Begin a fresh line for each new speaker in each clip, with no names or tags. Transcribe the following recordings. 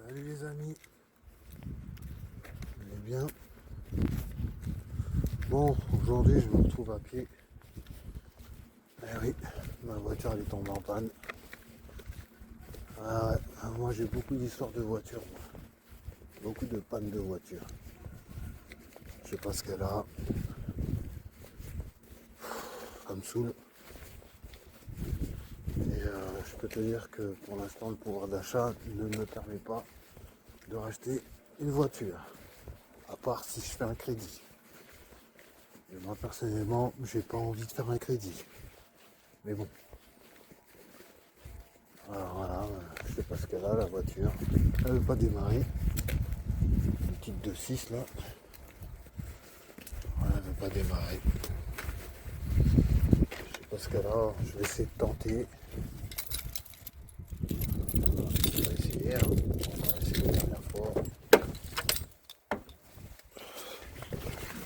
Salut les amis, vous allez bien? Bon, aujourd'hui je me retrouve à pied. Eh oui, ma voiture elle est tombée en panne. Ah ouais, moi j'ai beaucoup d'histoires de voitures, moi. Beaucoup de pannes de voitures. Je sais pas ce qu'elle a, ça me saoule. Et je peux te dire que pour l'instant le pouvoir d'achat ne me permet pas de racheter une voiture. À part si je fais un crédit. Et moi personnellement, j'ai pas envie de faire un crédit. Mais bon. Alors voilà, je sais pas ce qu'elle a la voiture. Elle veut pas démarrer. Une petite 2.6 là. Voilà, elle veut pas démarrer. Je sais pas ce qu'elle a. Je vais essayer de tenter. On va essayer, hein. On va essayer la dernière fois.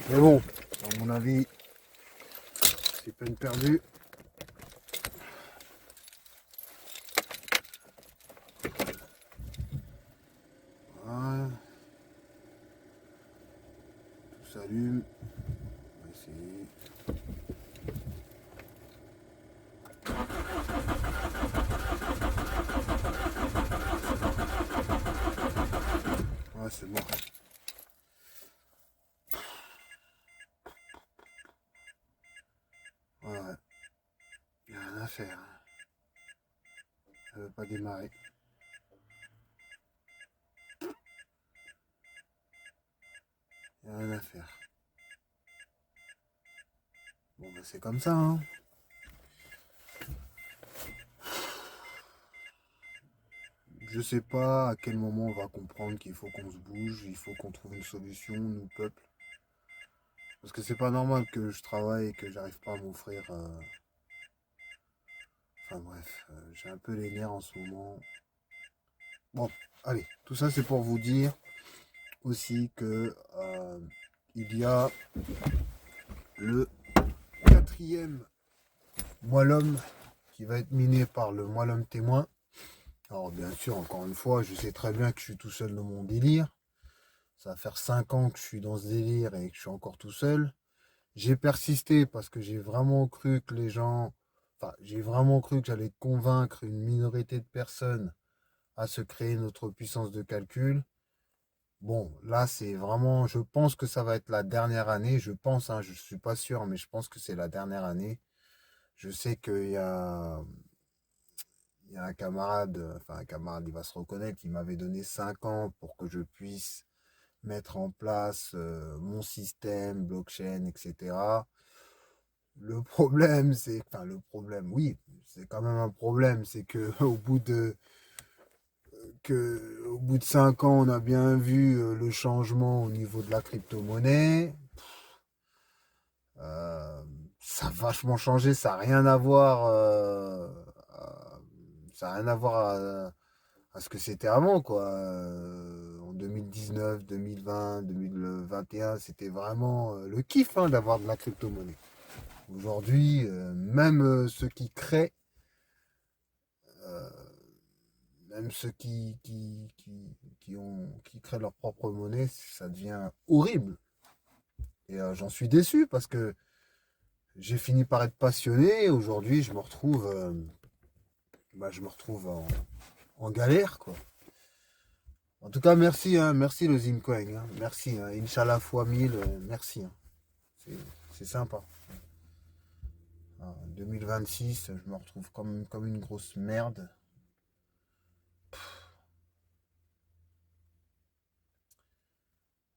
Mais bon, à mon avis, c'est peine perdue. Voilà. Tout s'allume. On va essayer. Ouais, c'est bon. Ouais, il n'y a rien à faire. Elle veut pas démarrer. Il n'y a rien à faire. Bon, bah c'est comme ça, hein. Je sais pas à quel moment on va comprendre qu'il faut qu'on se bouge, il faut qu'on trouve une solution, nous, peuple. Parce que c'est pas normal que je travaille et que j'arrive pas à m'offrir. Enfin bref, j'ai un peu les nerfs en ce moment. Bon, allez, tout ça c'est pour vous dire aussi que il y a le quatrième moellum qui va être miné par le moellum témoin. Alors bien sûr, encore une fois, je sais très bien que je suis tout seul dans mon délire. Ça va faire 5 ans que je suis dans ce délire et que je suis encore tout seul. J'ai persisté parce que j'ai vraiment cru que les gens... Enfin, j'ai vraiment cru que j'allais convaincre une minorité de personnes à se créer notre puissance de calcul. Bon, là, c'est vraiment... Je pense que ça va être la dernière année. Je pense, hein, je ne suis pas sûr, mais je pense que c'est la dernière année. Je sais il y a un camarade, enfin un camarade, il va se reconnaître, il m'avait donné 5 ans pour que je puisse mettre en place mon système, blockchain, etc. Le problème, c'est, enfin le problème, oui, c'est quand même un problème, c'est que au bout de 5 ans, on a bien vu le changement au niveau de la crypto-monnaie. Euh, Ça a vachement changé, ça n'a rien à voir, ça a rien à voir à ce que c'était avant, quoi. En 2019, 2020, 2021, c'était vraiment le kiff, hein, d'avoir de la crypto-monnaie. Aujourd'hui, même ceux qui créent, euh, même ceux qui créent leur propre monnaie, ça devient horrible. Et j'en suis déçu parce que j'ai fini par être passionné. Aujourd'hui, je me retrouve en galère, quoi. En tout cas, merci, hein, merci le Zincoin, hein, merci, hein, Inch'Allah fois 1000, merci, hein. C'est c'est sympa. En 2026, je me retrouve comme une grosse merde.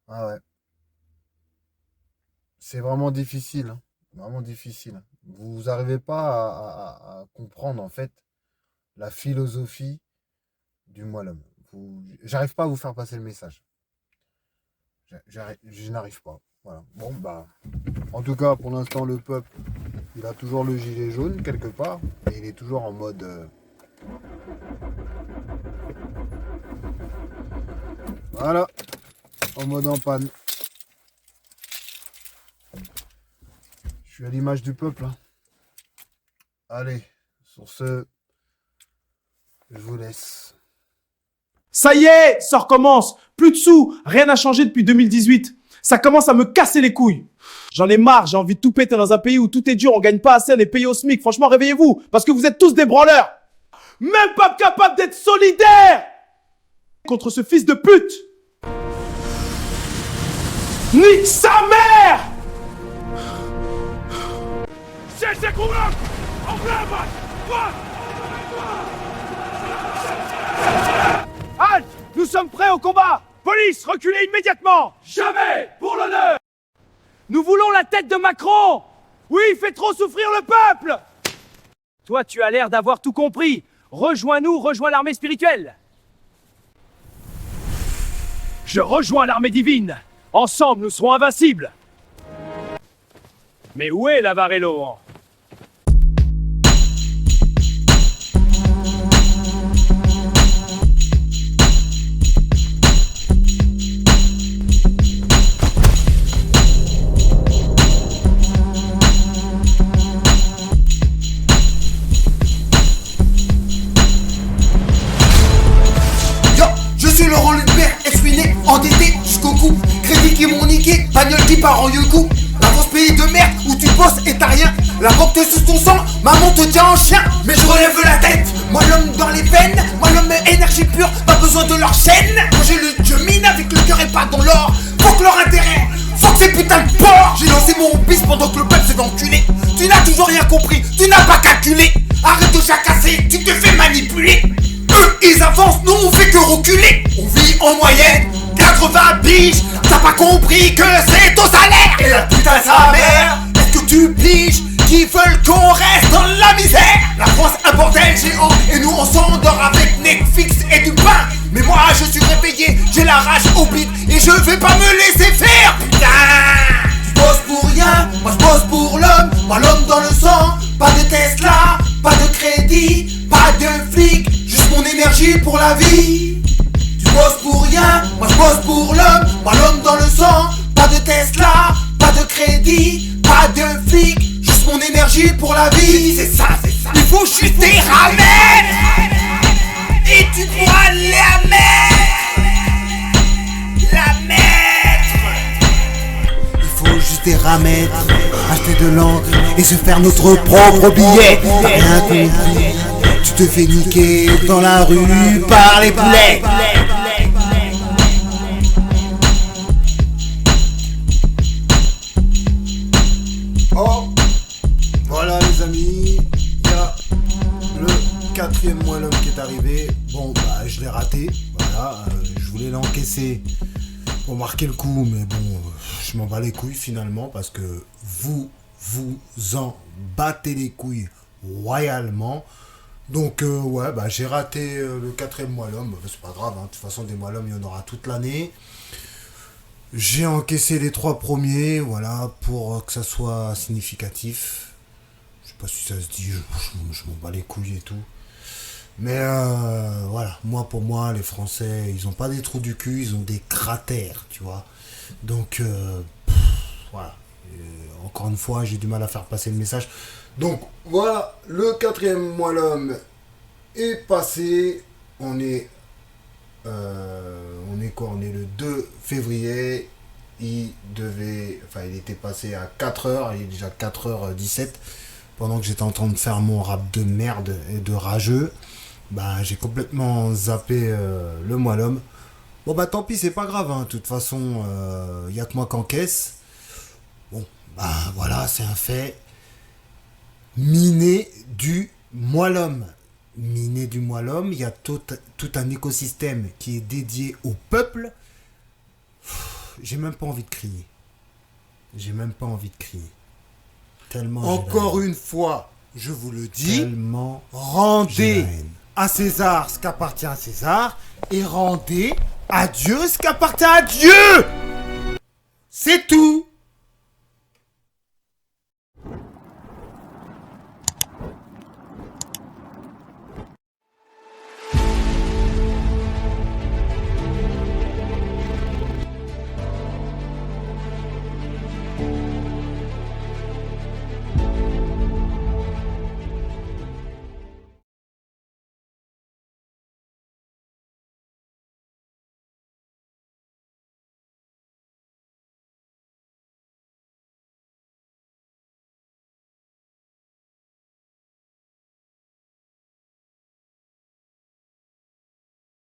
Ah ouais, c'est vraiment difficile, hein, vraiment difficile. Vous n'arrivez pas à comprendre en fait la philosophie du moellum. J'arrive pas à vous faire passer le message. Je n'arrive pas. Voilà. Bon bah, en tout cas pour l'instant le peuple, il a toujours le gilet jaune quelque part et il est toujours en mode, voilà, en mode en panne. Je suis à l'image du peuple, hein. Allez, sur ce, je vous laisse.
Ça y est, ça recommence. Plus de sous, rien n'a changé depuis 2018. Ça commence à me casser les couilles. J'en ai marre, j'ai envie de tout péter dans un pays où tout est dur, on gagne pas assez, on est payé au SMIC. Franchement, réveillez-vous, parce que vous êtes tous des branleurs. Même pas capable d'être solidaire contre ce fils de pute. Nique sa mère! Halte! Nous sommes prêts au combat! Police, reculez immédiatement! Jamais pour l'honneur! Nous voulons la tête de Macron! Oui, il fait trop souffrir le peuple! Toi, tu as l'air d'avoir tout compris. Rejoins-nous, rejoins l'armée spirituelle. Je rejoins l'armée divine. Ensemble, nous serons invincibles. Mais où est Lavarello, hein?
Laurent Lubert, essuie-nez, endetté jusqu'au cou. Crédit qui m'ont niqué, bagnole qui part en yoku. La grosse pays de merde où tu bosses et t'as rien. La banque te suce ton sang, maman te tient en chien. Mais je relève la tête, moi l'homme dans les veines. Moi l'homme énergie pure, pas besoin de leur chaîne. Moi j'ai le dieu mine avec le cœur et pas dans l'or. Fuck leur intérêt, fuck ces putains de porcs. J'ai lancé mon bis pendant que le peuple s'est enculé. Tu n'as toujours rien compris, tu n'as pas calculé. Arrête de jacasser, tu te fais manipuler. Eux, ils avancent, nous on fait que reculer. On vit en moyenne 80 biches. T'as pas compris que c'est au salaire. Et la putain sa mère, est-ce que tu piges qui veulent qu'on reste dans la misère? La France un bordel géant et nous on s'endort avec Netflix et du pain. Mais moi je suis réveillé, j'ai la rage au bide et je vais pas me laisser faire. Putain, tu bosses pour rien, moi je bosse pour l'homme. Moi l'homme dans le sang, pas de Tesla, pas de crédit, pas de flic. Juste mon énergie pour la vie. Tu bosses pour rien, moi je bosse pour l'homme. Moi l'homme dans le sang, pas de Tesla, pas de crédit, pas de flic. Juste mon énergie pour la vie. C'est ça, c'est ça. Il faut juste des ramènes et tu pourras la mettre. La mettre. Il faut juste des ramènes, acheter de l'encre et se faire notre propre billet. T'as rien compris. Tu te fais niquer dans la rue par les poulets.
Oh, voilà les amis, il y a le 4e mois l'homme qui est arrivé. Bon bah je l'ai raté, voilà, je voulais l'encaisser pour marquer le coup, mais bon, je m'en bats les couilles finalement parce que vous en battez les couilles royalement. Donc ouais, bah j'ai raté le 4e mois l'homme, c'est pas grave, hein. De toute façon des mois l'homme il y en aura toute l'année. J'ai encaissé les 3 premiers, voilà, pour que ça soit significatif. Je sais pas si ça se dit, je m'en bats les couilles et tout. Mais voilà, moi pour moi, les Français, ils ont pas des trous du cul, ils ont des cratères, tu vois. Donc voilà. Encore une fois, j'ai du mal à faire passer le message. Donc voilà, le 4e mois l'homme est passé. On est quoi? On est le 2 février. Il était passé à 4h, il est déjà 4h17. Pendant que j'étais en train de faire mon rap de merde et de rageux, bah j'ai complètement zappé le mois l'homme. Bon bah tant pis, c'est pas grave, hein. De toute façon, y a que moi qu'encaisse. Bon, bah voilà, c'est un fait. Miné du mois l'homme. Miné du mois l'homme, il y a tout un écosystème qui est dédié au peuple. J'ai même pas envie de crier. J'ai même pas envie de crier. Tellement. Encore une fois, je vous le dis. Tellement. Rendez à César ce qu'appartient à César et rendez à Dieu ce qu'appartient à Dieu. C'est tout.